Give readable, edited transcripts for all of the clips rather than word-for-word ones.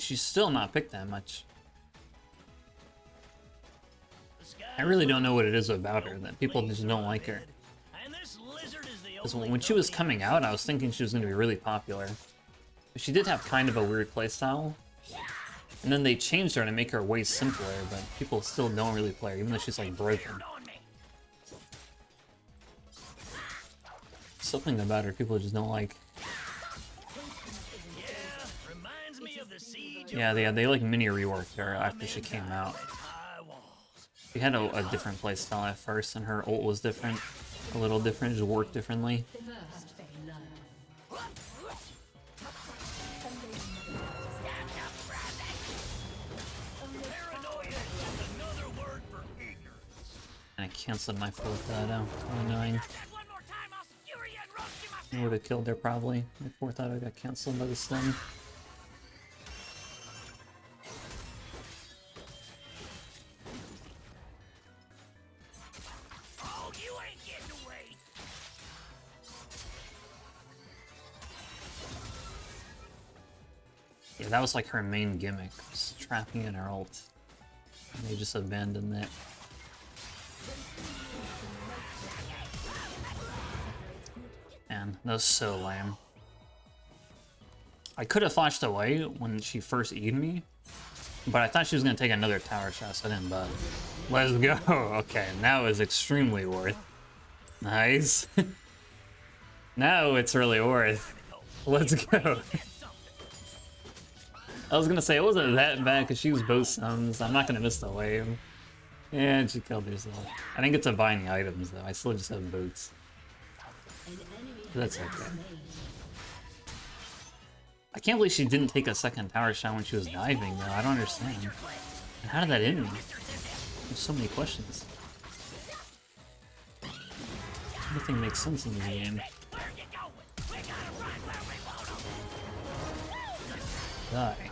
she's still not picked that much. I really don't know what it is about her that people just don't like her. Because when she was coming out, I was thinking she was going to be really popular. But she did have kind of a weird playstyle. And then they changed her to make her way simpler, but people still don't really play her, even though she's like broken. Something about her people just don't like. Yeah, they like mini reworked her after she came out. She had a different playstyle at first, and her ult was different. A little different, just worked differently. And I canceled my fourth auto. Annoying. I would have killed her probably. My fourth auto got canceled by the stun. Yeah, that was like her main gimmick, was trapping in her ult. And they just abandoned it. Man, that was so lame. I could have flashed away when she first E'd me, but I thought she was going to take another tower shot, so I didn't bud. Let's go! Okay, now it's extremely worth. Nice. Now it's really worth. Let's go. I was gonna say it wasn't that bad because she was both suns. I'm not gonna miss the wave. And she killed herself. I didn't get to buy any items though. I still just have boots. That's okay. I can't believe she didn't take a second tower shot when she was diving though. I don't understand. And how did that hit me? There's so many questions. Nothing makes sense in this game. Die.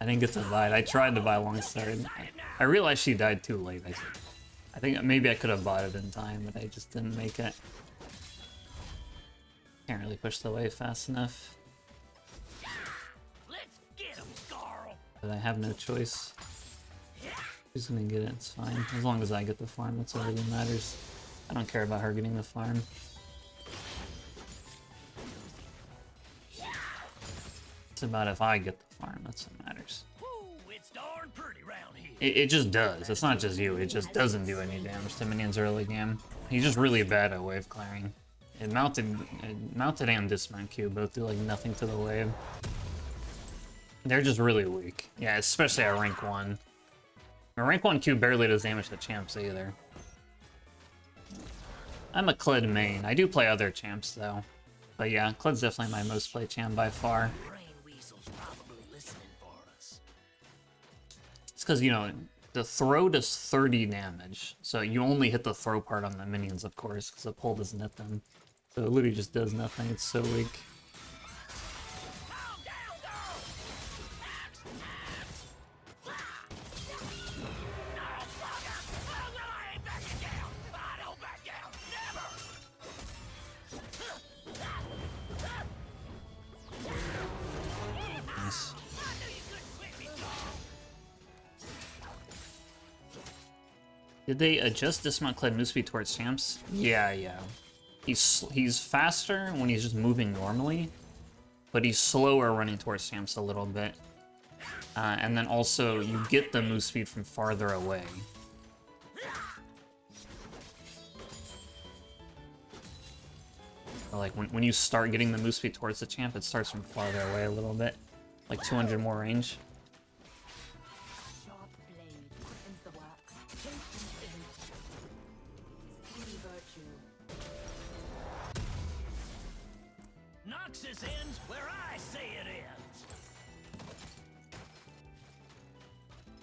I didn't get to buy it. I tried to buy alongside. I realized she died too late. I think maybe I could have bought it in time, but I just didn't make it. Can't really push the wave fast enough. But I have no choice. She's gonna get it, it's fine. As long as I get the farm, that's all that really matters. I don't care about her getting the farm. It's about if I get the farm, that's what matters. It just does. It's not just you, it just doesn't do any damage to minions early game. He's just really bad at wave clearing. Mounted and dismount Q both do like nothing to the wave. They're just really weak. Yeah, especially at rank 1. Rank 1 Q barely does damage to champs either. I'm a Kled main. I do play other champs though. But yeah, Kled's definitely my most played champ by far. It's because, you know, the throw does 30 damage. So you only hit the throw part on the minions, of course, because the pull doesn't hit them. So it literally just does nothing. It's so weak. Nice. Did they adjust dismount Kled move speed towards champs? Yeah. He's faster when he's just moving normally, but he's slower running towards champs a little bit. And then also, you get the move speed from farther away. Like, when you start getting the move speed towards the champ, it starts from farther away a little bit. Like 200 more range.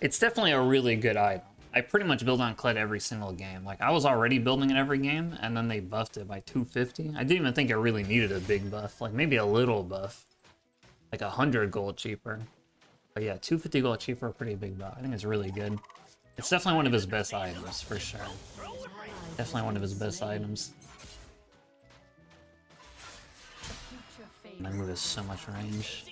It's definitely a really good item. I pretty much build on Kled every single game. Like, I was already building it every game, and then they buffed it by 250. I didn't even think it really needed a big buff. Like, maybe a little buff. Like 100 gold cheaper. But yeah, 250 gold cheaper, pretty big buff. I think it's really good. It's definitely one of his best items, for sure. Definitely one of his best items. My move has so much range.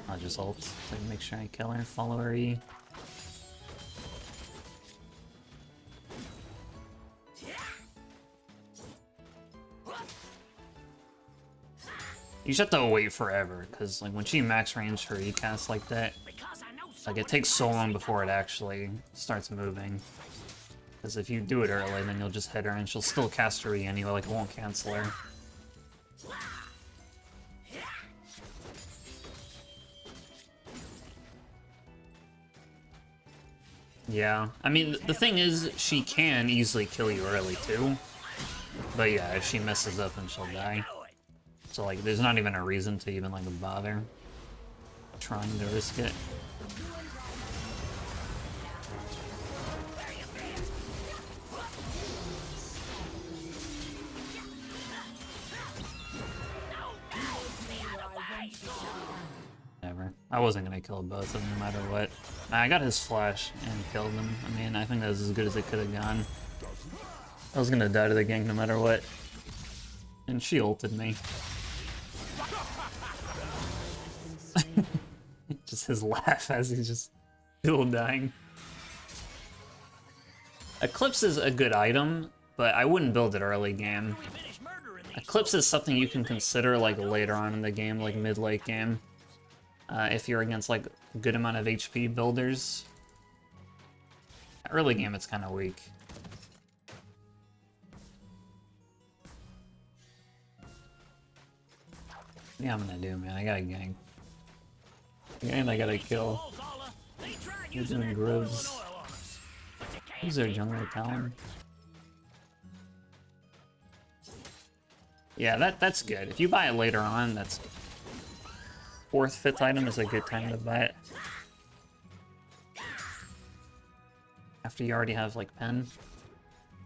I'll just ult to make sure I kill her, follow her E. You just have to wait forever, because like when she max range her E cast like that, like it takes so long before it actually starts moving. Because if you do it early, then you'll just hit her and she'll still cast her E anyway, like it won't cancel her. Yeah, I mean, the thing is, she can easily kill you early too. But yeah, if she messes up, then she'll die. So like, there's not even a reason to even like bother trying to risk it. Never. I wasn't gonna kill both of them no matter what. I got his flash and killed him. I mean, I think that was as good as it could have gone. I was gonna die to the gank no matter what. And she ulted me. Just his laugh as he's just still dying. Eclipse is a good item, but I wouldn't build it early game. Eclipse is something you can consider like later on in the game, like mid-late game. If you're against like a good amount of HP builders. Early game it's kind of weak. Yeah, I'm gonna do, man. I gotta gank. And I gotta kill. Who's doing Groves? Who's their jungler Talon? Yeah, that's good. If you buy it later on, that's good. 4th, 5th item is a good time to buy it. After you already have like pen.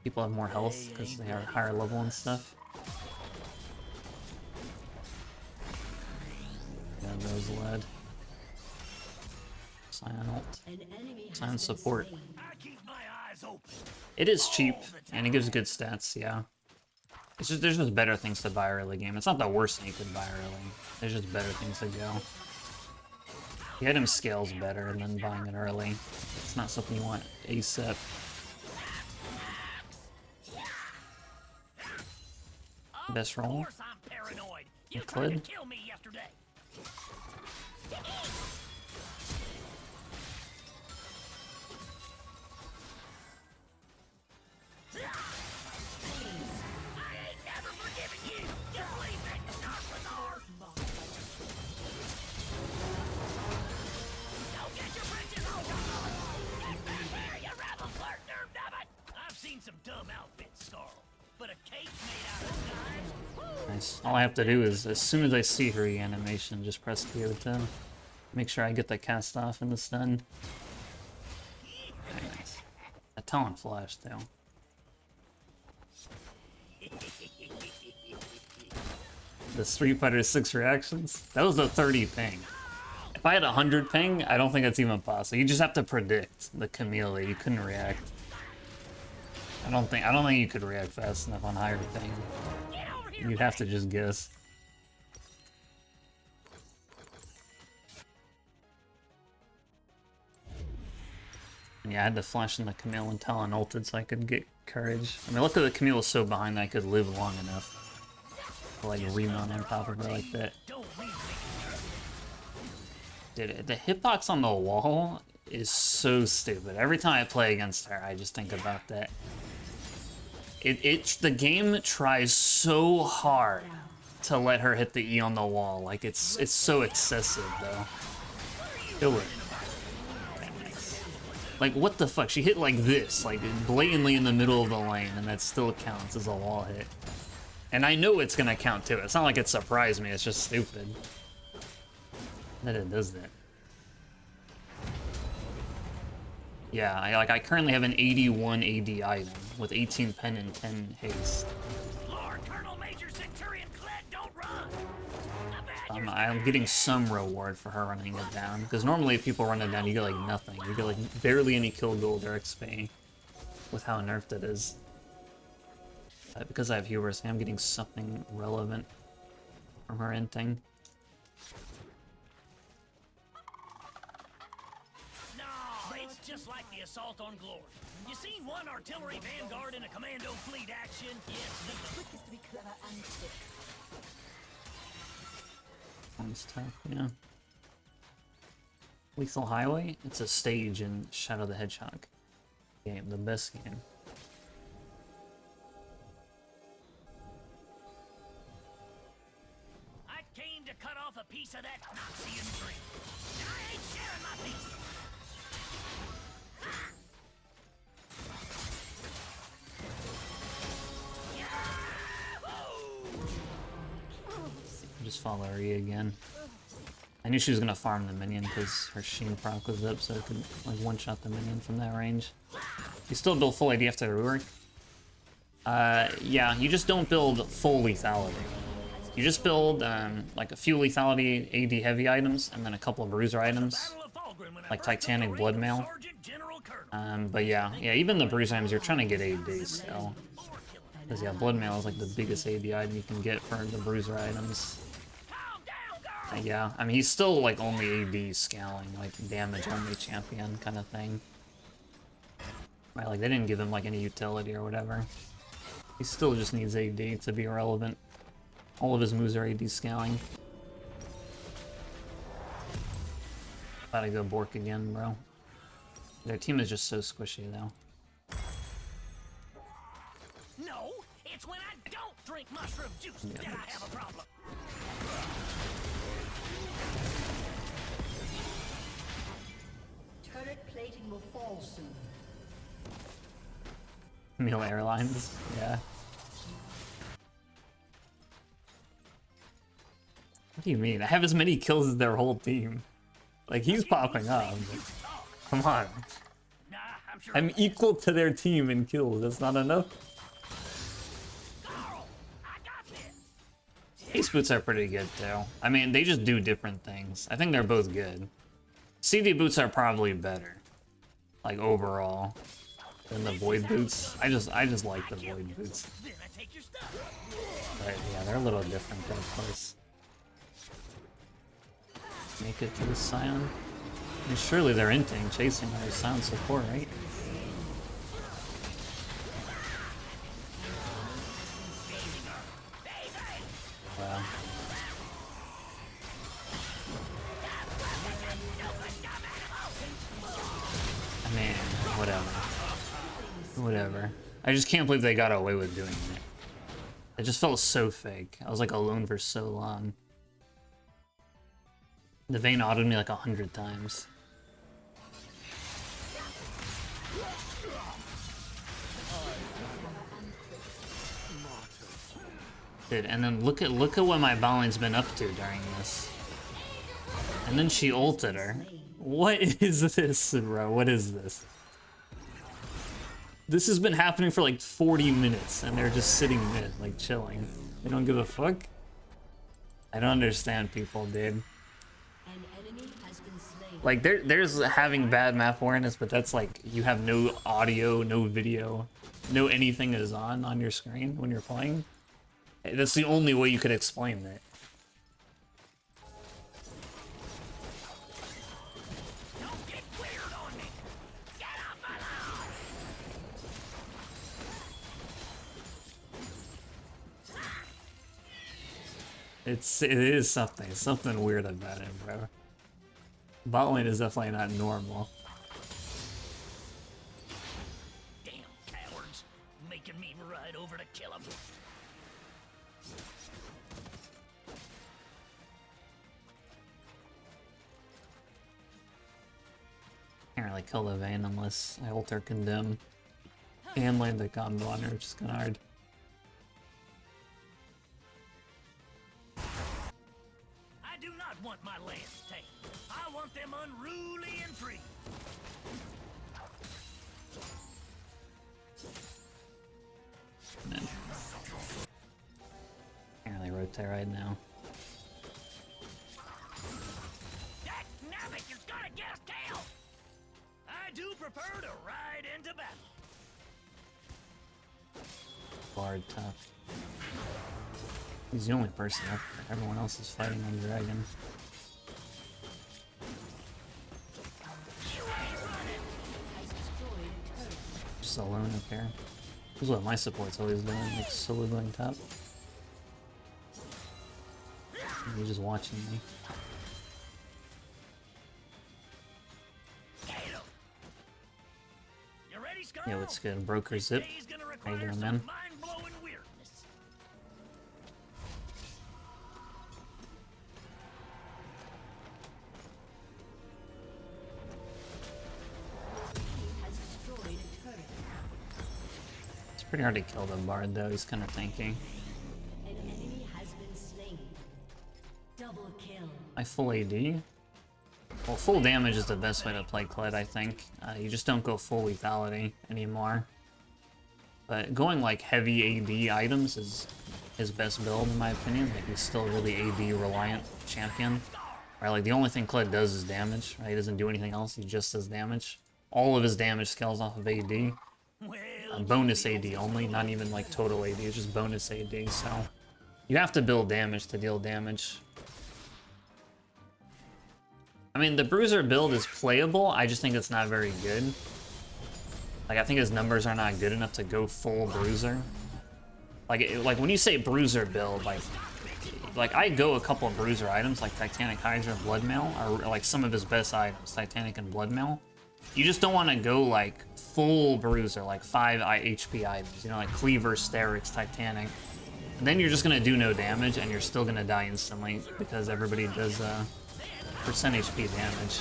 People have more health because they are higher level and stuff. Yeah, Rose led. Scion ult. Scion support. It is cheap, and it gives good stats, yeah. It's just, there's just better things to buy early game. It's not the worst thing you could buy early. There's just better things to go. The item scales better than buying it early. It's not something you want ASAP. Best roll? Kled? Nice. All I have to do is, as soon as I see her animation, just press Q to make sure I get the cast off and the stun. Very nice. A Talon flash, though. The Street Fighter 6 reactions? That was a 30 ping. If I had 100 ping, I don't think that's even possible. You just have to predict the Camille. You couldn't react. I don't think you could react fast enough on higher ping. You'd have to just guess. Yeah, I had to flash in the Camille and Talon ulted so I could get courage. I mean, look at the Camille was so behind that I could live long enough to like remount on top of her like that. Dude, the hitbox on the wall is so stupid. Every time I play against her, I just think about that. The game tries so hard to let her hit the E on the wall. Like it's so excessive though. Kill it. Like what the fuck? She hit like this, like blatantly in the middle of the lane, and that still counts as a wall hit. And I know it's gonna count too. It's not like it surprised me. It's just stupid that it does that. Yeah, I currently have an 81 AD item with 18 pen and 10 haste. Lord, Colonel Major Centurion Kled, don't run. I'm getting some reward for her running it down, because normally if people run it down, you get like nothing. You get like barely any kill gold or XP with how nerfed it is. Because I have hubris, I'm getting something relevant from her inting. No, it's just like the assault on glory. You seen one artillery vanguard in a commando fleet action? Yes. The quickest to be clever and quick. That's tough, yeah. Lethal Highway? It's a stage in Shadow the Hedgehog game, the best game. I came to cut off a piece of that Nazian dream. And I ain't sharing my piece. Just follow her E again. I knew she was gonna farm the minion because her Sheen proc was up, so it could like one-shot the minion from that range. You still build full AD after the rework? Yeah, you just don't build full lethality. You just build like a few lethality AD heavy items and then a couple of bruiser items, like Titanic Bloodmail. But yeah, even the bruiser items, you're trying to get AD still. Because yeah, Bloodmail is like the biggest AD item you can get for the bruiser items. Yeah, I mean, he's still like only AD scaling, like damage only champion kind of thing. Right, like they didn't give him like any utility or whatever. He still just needs AD to be relevant. All of his moves are AD scaling. Gotta go Bork again, bro. Their team is just so squishy though. No, it's when I don't drink mushroom juice that I have a problem. Turret plating will fall soon. Camille Airlines, yeah. What do you mean? I have as many kills as their whole team. Like, he's popping up. Come on. Nah, I'm sure. I'm equal to their team in kills. That's not enough. Carl, I got this. Ace boots are pretty good too. I mean, they just do different things. I think they're both good. CD boots are probably better, like overall, than the void boots. I just like the void boots. Then I take your stuff. But yeah, they're a little different, of course. Make it to the Scion. I mean, surely they're inting, chasing her Scion support, right? Wow. I mean, whatever. I just can't believe they got away with doing it. It just felt so fake. I was like alone for so long. The Vayne autoed me like 100 times. Dude, and then look at what my Balline's been up to during this. And then she ulted her. What is this, bro? What is this? This has been happening for like 40 minutes, and they're just sitting mid, like chilling. They don't give a fuck. I don't understand people, dude. Like, there's having bad map awareness, but that's like, you have no audio, no video, no anything is on your screen when you're playing. That's the only way you could explain that. Don't get weird on me. Get off my lawn. It is something weird about it, bro. Bot lane is definitely not normal. Damn cowards, making me ride over to kill them. Can't really kill the Vayne unless I ult or condemn and land the combo on her, which is kind of hard. I do not want my lands taken. I want them unruly and free. Can't really rotate right now. Dynamic, you're gonna get us killed. I do prefer to ride into battle. Bard tough. He's the only person up there. Everyone else is fighting on Dragon. Just alone up here. This is what my support's always doing, like solo going top. He's just watching me. Yeah, what's good? Broker Zip. How you doing, man? It's pretty hard to kill the Bard though, he's kind of tanky. An enemy has been slain. Double kill. I full AD? Well, full damage is the best way to play Kled, I think. You just don't go full lethality anymore. But going like heavy AD items is his best build in my opinion. Like he's still a really AD reliant champion. Right, like the only thing Kled does is damage. Right, he doesn't do anything else. He just does damage. All of his damage scales off of AD. Bonus AD only, not even like total AD. It's just bonus AD. So you have to build damage to deal damage. I mean, the Bruiser build is playable, I just think it's not very good. Like, I think his numbers are not good enough to go full Bruiser. Like when you say Bruiser build, like I go a couple of Bruiser items, like Titanic Hydra, Bloodmail, are like some of his best items, Titanic and Bloodmail. You just don't want to go like full Bruiser, like 5 HP items, you know, like Cleaver, Sterix, Titanic. And then you're just gonna do no damage, and you're still gonna die instantly, because everybody does, percent HP damage.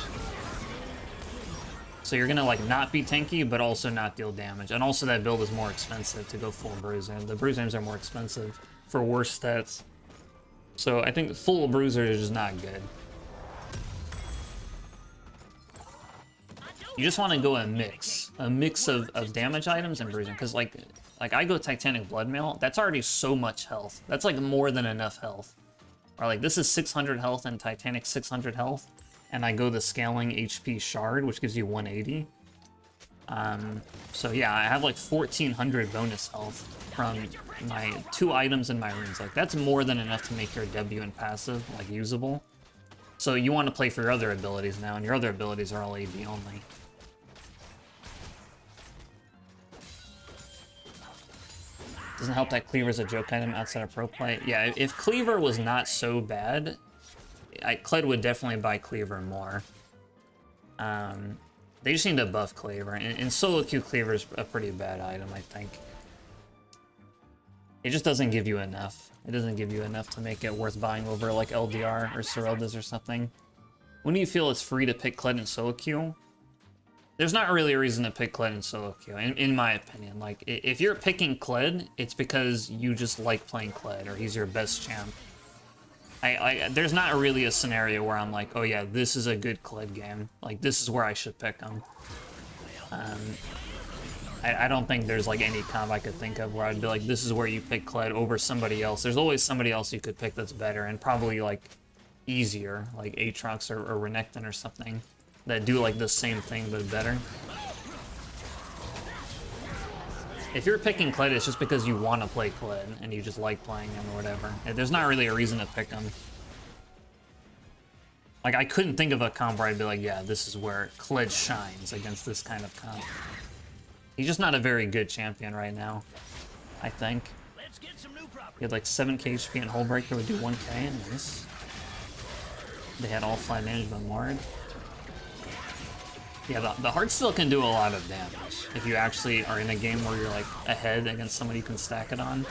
So you're gonna like not be tanky, but also not deal damage. And also that build is more expensive to go full Bruiser. The Bruisers are more expensive for worse stats. So I think full Bruiser is just not good. You just want to go a mix of damage items and bruising, because like I go Titanic Bloodmail, that's already so much health. That's like more than enough health. Or like this is 600 health and Titanic 600 health, and I go the scaling HP shard, which gives you 180. So yeah, I have like 1400 bonus health from my 2 items in my runes. Like that's more than enough to make your W and passive like usable. So you want to play for your other abilities now, and your other abilities are all AD only. Doesn't help that Cleaver's a joke item outside of pro play. Yeah, if Cleaver was not so bad, Kled would definitely buy Cleaver more. They just need to buff Cleaver. In solo queue, Cleaver is a pretty bad item, I think. It just doesn't give you enough. It doesn't give you enough to make it worth buying over like LDR or Serelda's or something. When do you feel it's free to pick Kled in solo queue? There's not really a reason to pick Kled in solo queue, in my opinion. Like, if you're picking Kled, it's because you just like playing Kled, or he's your best champ. There's not really a scenario where I'm like, oh yeah, this is a good Kled game. Like, this is where I should pick him. I don't think there's like any comp I could think of where I'd be like, this is where you pick Kled over somebody else. There's always somebody else you could pick that's better, and probably like easier, like Aatrox or Renekton or something, that do like the same thing but better. If you're picking Kled, it's just because you want to play Kled and you just like playing him or whatever. There's not really a reason to pick him. Like, I couldn't think of a comp where I'd be like, yeah, this is where Kled shines against this kind of comp. He's just not a very good champion right now, I think. He had like 7k HP and Hullbreaker would do 1k, and nice. They had all fly damage but Mord. Yeah, the Heartsteel can do a lot of damage if you actually are in a game where you're like ahead against somebody you can stack it on.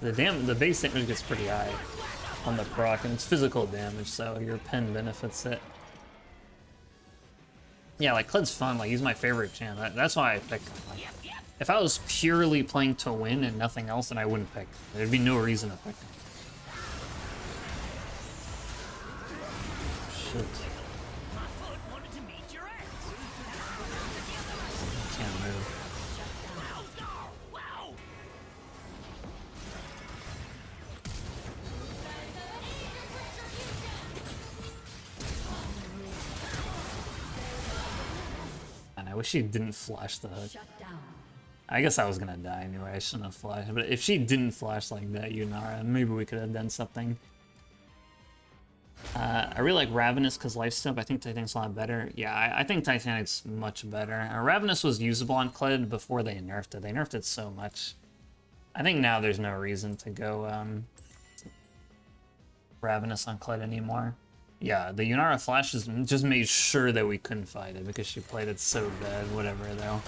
The base damage gets pretty high on the proc, and it's physical damage, so your pen benefits it. Yeah, like Kled's fun. Like, he's my favorite champ. That's why I picked him. Like, if I was purely playing to win and nothing else, then I wouldn't pick him. There'd be no reason to pick him. Shit. Can't move. And I wish he didn't flash the hook. I guess I was gonna die anyway. I shouldn't have flashed. But if she didn't flash like that, Yunara, maybe we could have done something. I really like Ravenous because Lifestep. I think Titanic's a lot better. Yeah, I think Titanic's much better. Ravenous was usable on Kled before they nerfed it. They nerfed it so much. I think now there's no reason to go Ravenous on Kled anymore. Yeah, the Yunara flashes just made sure that we couldn't fight it because she played it so bad. Whatever though.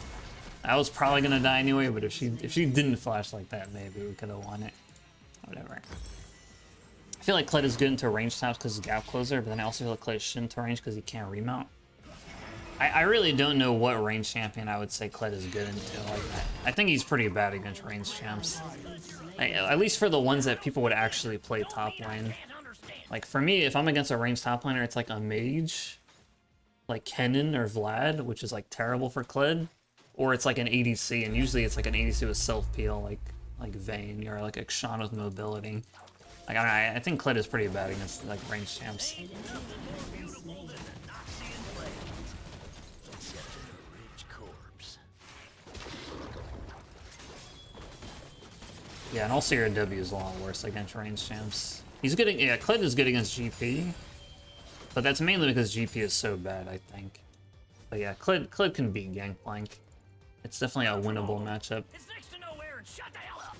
I was probably gonna die anyway, but if she didn't flash like that, maybe we could have won it. Whatever. I feel like Kled is good into range taps because he's gap closer, but then I also feel like Kled is shit into range because he can't remount. I really don't know what range champion I would say Kled is good into. Like I think he's pretty bad against range champs. At least for the ones that people would actually play top lane. Like for me, if I'm against a range top laner, it's like a mage, like Kennen or Vlad, which is like terrible for Kled, or it's like an ADC, and usually it's like an ADC with self peel, like Vayne, or like a Kshan with mobility. Like I think Kled is pretty bad against like range champs. Yeah, and also your W is a lot worse against range champs. He's good. Yeah, Kled is good against GP, but that's mainly because GP is so bad, I think. But yeah, Kled can beat Gangplank. It's definitely a winnable matchup. It's next to nowhere and shut the hell up.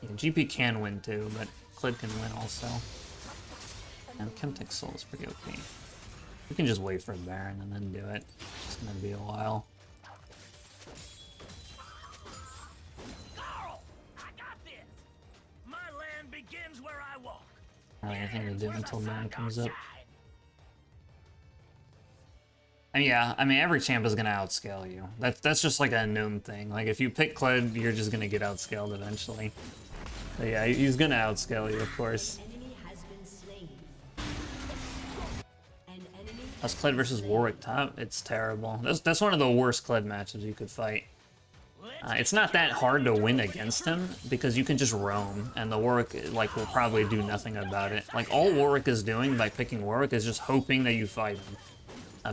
Yeah, GP can win too, but Kled can win also. And Chemtech Soul is pretty OP. We can just wait for Baron and then do it. It's gonna be a while. Carl, I got this. My land begins where I walk. I don't have anything to do until Baron comes up. And yeah, I mean, every champ is gonna outscale you. That's just like a known thing. Like if you pick Kled, you're just gonna get outscaled eventually. But yeah, he's gonna outscale you, of course. That's Kled versus Warwick top. It's terrible. That's one of the worst Kled matches you could fight. It's not that hard to win against him because you can just roam, and the Warwick like will probably do nothing about it. Like all Warwick is doing by picking Warwick is just hoping that you fight him.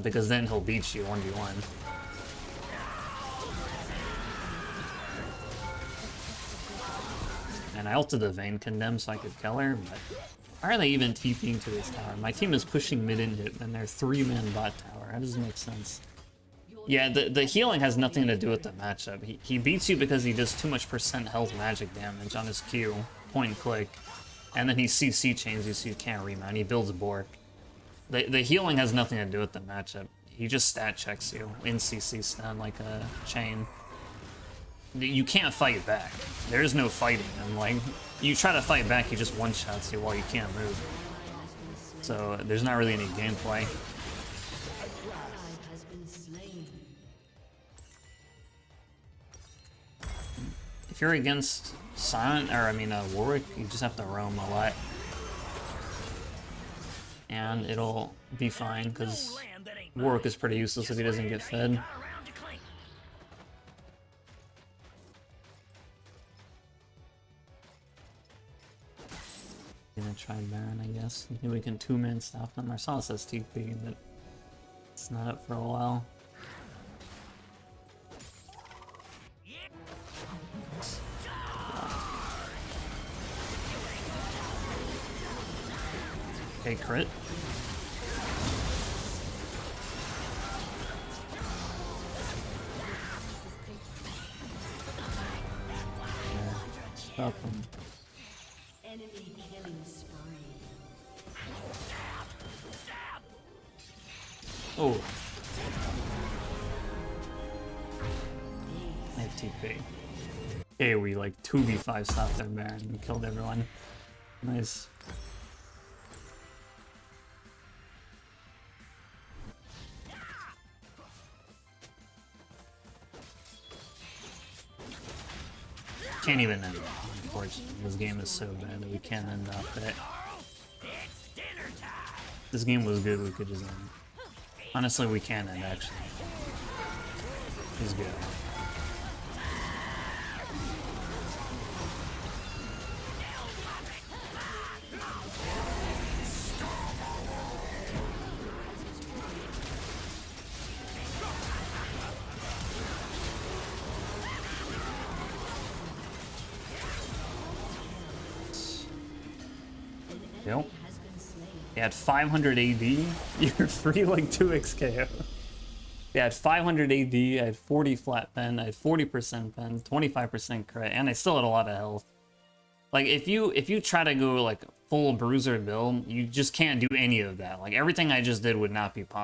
Because then he'll beat you 1v1. And I ulted the Vayne Condemn so I could kill her, but why are they even TPing to this tower? My team is pushing mid and hit, and they're 3-man bot tower. That doesn't make sense. Yeah, the healing has nothing to do with the matchup. He beats you because he does too much % health magic damage on his Q, point and click, and then he CC chains you so you can't remount. He builds a Bork. The healing has nothing to do with the matchup. He just stat checks you in CC stun like a chain. You can't fight back. There is no fighting. And like, you try to fight back, he just one-shots you while you can't move. So there's not really any gameplay. If you're against Warwick, you just have to roam a lot. And it'll be fine, because Warwick is pretty useless if he doesn't get fed. Gonna try Baron, I guess. Maybe we can 2-man stop them. I saw it says TP, but it's not up for a while. Okay, crit. Yeah, stop him. Enemy killing spree. Oh. I have TP. Okay, we like 2v5 stopped their Baron and killed everyone. Nice. Can't even end it, unfortunately. This game is so bad that we can't end off it. This game was good, we could just end it. Honestly, we can end, actually. He's good. kill. Has been slain. You had 500 AD. You're free like 2x KO. Yeah, I had 500 AD, I had 40 flat pen, I had 40% pen, 25% crit, and I still had a lot of health. Like if you try to go like full bruiser build, you just can't do any of that. Like everything I just did would not be possible.